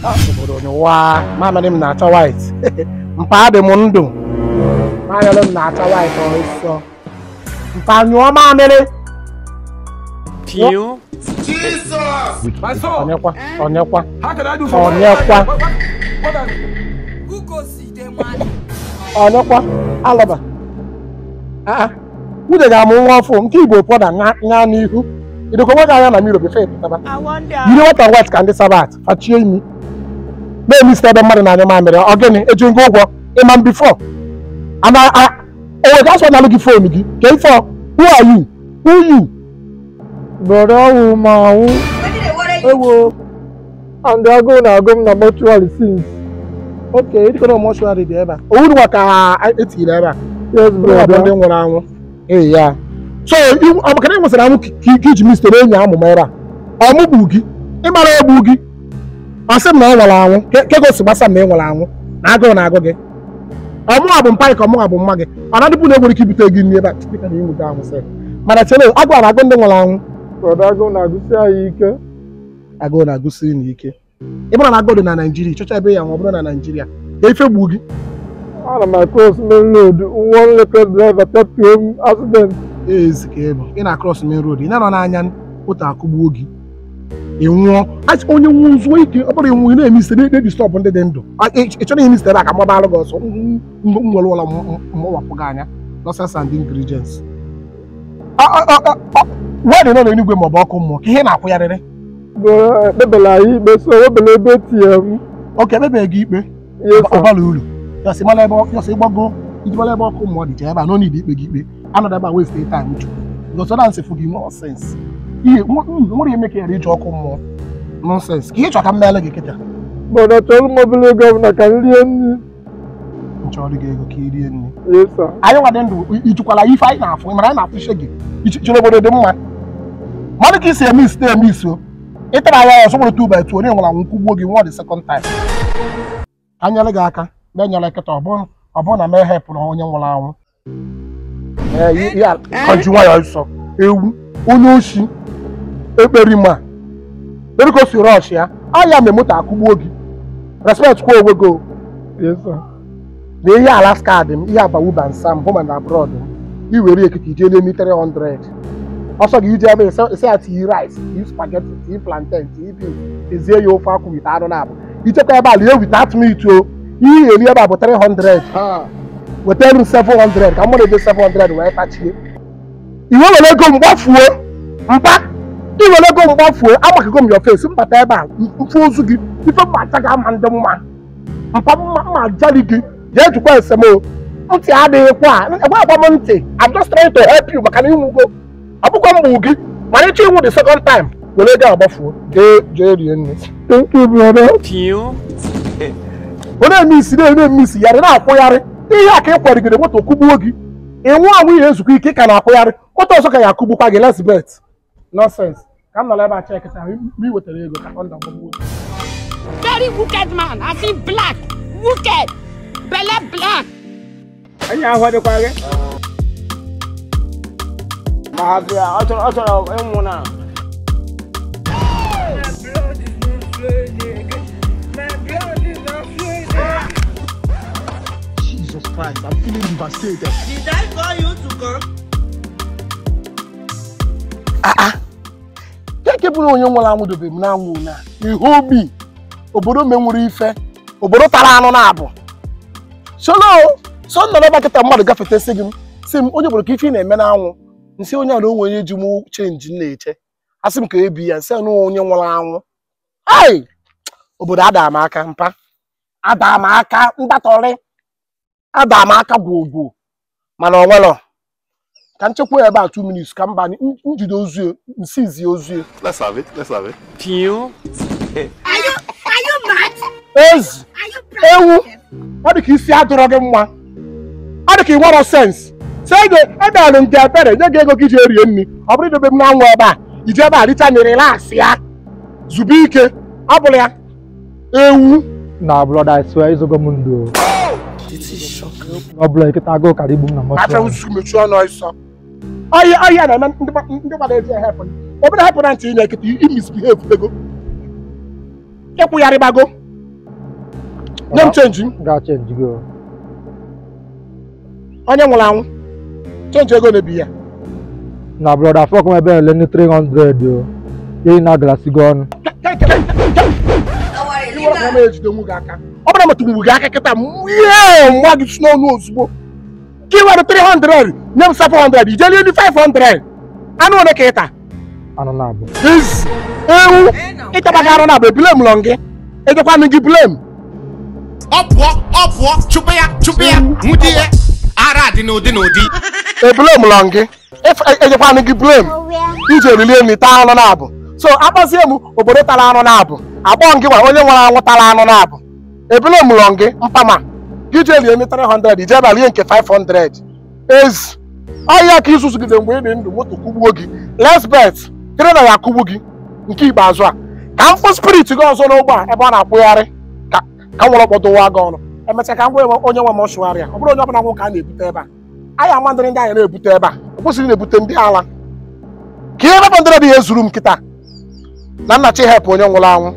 Obodo ni wa mama ni na-acha white. Mpa dị m ndụ. Mama ni na-acha white ọsọ. Mpa nyụọ mamịrị. Pio. Jesus! My son! Onyekwa. How can I do for Onyekwa. Who go see them man? Onyekwa. Alaba. Nwunye ga-amụ nwa ọfụ nke Igbo pọda nya n'ihu. Idokwa nwoke anya na mmiri befe pụtaba. Yiri nwata white ka ndị Sabat fachie imi. Na-emisi ebe mmadụ na-anya mamịrị ọ gịnị eji ngwa ụgwọ ịma m bifo. Owe ga-asọ na alụ gị fon gị. Ka ifo, who are you? Who you? Brother Umawu. Ewo. And I go na mortuary since. Okay, it go mortuary dị ebe a. Owu dị ka etiri ebe a. Yes, brother. Ndị nwụrụ anwụ. Eh ya. So, ọ bụ kana nwesara anwụ ka iji Mr. Enyi amụ mera. Ọ mụgbu gị. Ị mara egbu gị. Asị m na ọ nwere anwụ. Ke gosi gbasa ma ị nwere anwụ. Na agụụ na-agụ gị. Ọmụ abụ mpa ka ọmụ abụ mma gị. Ọ na-adịpụ na egwere ike ibute gị n'ebe a. Dịka na ịnwụta anwụ sị. Mana chere agụụ na-agụ ndị nwere anwụ. Agụụ na-agụsi anyị ike. Agụụ na-agụsi anyị ike. Ị bụrụ na agụụ dị na Naịjirịa, ịchọcha ebe ya nwa ọ bụrụ na Naịjirịa. Ka ife gbuo gị. Ana m cross main road, one local driver kept home accident. Ezi ka ebe. Ị na cross main road, ị na-anọ n'anya ụta akụgbuo gị. Ị nwụọ. Onye nwụọ zuo ike, ọ bụrụ ịnwụ ị na-eme isi na-edistọp ndị dị ndụ. Ị chọrọ ihe isi ebe a ka mgbabalụ gị ọsọ. Nwere ụlọ mwapụ gị anya. Nonsense and ingredients. Nwaanyị nọ n'enugwe maọbụ ọkụ mmụọ ka ihe na-akwụgharịrị. Ekpebela anyị ikpe so webele ebe tie m. Oke ekpebere gị ikpe ọbala uru yọsị ịgbago iji mara ebe ọkụ mmụọ dịcha ebe a nọ n'ide ikpe gị ikpe anọdụ ebe a wee stay time chukwu gọsọ na nsịfụ gị nọsens ihe nwere eme ka yara iji ọkụ mmụọ nọsens ka ihe chọ ka m meele gị kịta gbọdọ chọrọ mobile gọvanọ ka m rie nri nchọrọ gị ego ka i rie nri anyị nwadị ndụ ijukwala ife anyị na-afụ mara anyị na-afụ ishe gị chere obodo dị mma mmadụ ka isi eme isi eme iso ịtara ya ọsọ nwere 2x2 onye nwere anwụ nkwugbuo gị nwa the second time ka nyere gị aka na-enyere kịta ọ bụrụ na mee hepụrụ onye nwụrụ anwụ ya kọji nwayọ nsọ ewu onye oshi ekperima eriko si rọsh ya anya me moto akụgbuo gị respect kwa onwe go na ihe Alaska dị m ihe abawuba nsam home and abroad iwere ekike ijele mi 300 ọsọ gị iji ebe ise ya tii rice tii spaghetti tii plantain tii beans ezie ya ofe akwụ wite anụ na-abụ ichekwa ebe a lie without meat o ihe eri ebe a bụ 300 wetara 700 ka mmadụ ebe 700 wee tachie iwe were ego mgbafuo mpa iwere ego mgbafuo amakigo m your face mbata ebe a mfu ozu gị ife mmacha ga ama ndị mma mpa mma jali gị jee jikwa esemo ntị adịghịkwa agba m ntị I'm just trying to help you maka na ịnwugo ọ bụkwa mgbu gị mana ịchọ ịnwụ the second time were ego agbafuo jee rie nri. Thank you brother. Ọ na-eme isi ya na-akwụgharị ihe a ka ị kwarigide moto kụgbuo gị ịnwụ anwụ ihe ezukọ ike ka na-akwụgharị moto ọzọ ka ya akụgbukwa gị lesbet nonsense ka m nọrọ ebe a chekịta mgbe ị wetara ego ka ọ ndagbuo. Very wicked man, I see black, wicked, belle black. Anyị ahụ dịkwa gị ma ha bịa ọ chọrọ ịnwụ na Jesus Christ, I'm feeling devastated. Did I call you to come? Keke bụrụ onye nwere anwụ dobe m na-anwụ na ihu obi obodo menwere ife obodo tara anụ na-abụ so nọ n'ebe kịta mmadụ gafete si m onye obodo ka ife na-eme na-anwụ nsị onye ala onwe onye ji mụ chenji na-eche asị m ka ebi ya nsị anụ onye nwere anwụ ai obodo ada m aka mpa ada m aka mgbatọrị ada m aka gwogwo mana ọ nwere ka nchekwa ebe a 2 minutes ka mba njide ozu nsizi ozu. Let's have it. Pio. Are you mad? Ezi ewu ọ dị ka isi adụrọ gị mma ọ dị ka ị nwere sens sị ebe alụ nke ebere nye gị ego gị ji erie nri ọ bụrụ idobe m na anwụ ebe a iji ebe a richa nyere laasị ya zube ike ọ bụrụ ya ewu na blood I swear izogo m ndụ ọ bụla eketa agụ kara igbu m na mọtụ achọ nsu mechuo ọnụ ọsọ ọhịa na-eme ndị mmadụ eji ehepụ obere hepụ na ntị inye eketa imisbehave ego ịkwụgharịbago nye m chenji Ga change go. onye nwụrụ anwụ chenji ego na-ebi ya Na brother fuck my ben lend 300 yo. Ye na glass gone. ejide onwe gị aka ọ bụrụ metụ gị aka kịta mgba gị si n'ọnụ ozugbo ka ị were 300 nye m 700 ijeli elu 500 anụ ole ka ịta Ano na bụ. ewu ịtabaga arụ na bụ ebule m lọ gị ejekwanụ gị bule m ọpụọ chụpụ ya nwụdị ya ara dị n'ụdị ebule m lọ gị ejekwanụ gị bule m iji erilie nri taa anụ na-abụ so akpọzie m obodo tara anụ na-abụ akpọ gị gwa onye nwere anwụ tara anụ na-abụ ebule m lọ gị mpama gị ji elie nri 300 ije balie nke 500 ezi ọhịa ka ịzụzugide mgbe ị dị ndụ moto kụgbuo gị lesbet kere na ya kụgbu gị nke ikpeazụ a ka m fụ spirit gị ọzọ n'ụgbọ a ebe ọ na-akwụgharị ka nwere ọkpọdụwa gị ọnụ emechaa ka m gwa onye nwe mọshụarị a ọ bụrụ onye ọbụla nwụ ka a na-ebute ebe a anyị amandịrị ndị anyị na-ebute ebe a o kwesịrị na-ebute ndị ala ka ihe ebe ndị dị ya ezuru m kịta na nna chi hepụ onye nwụrụ anwụ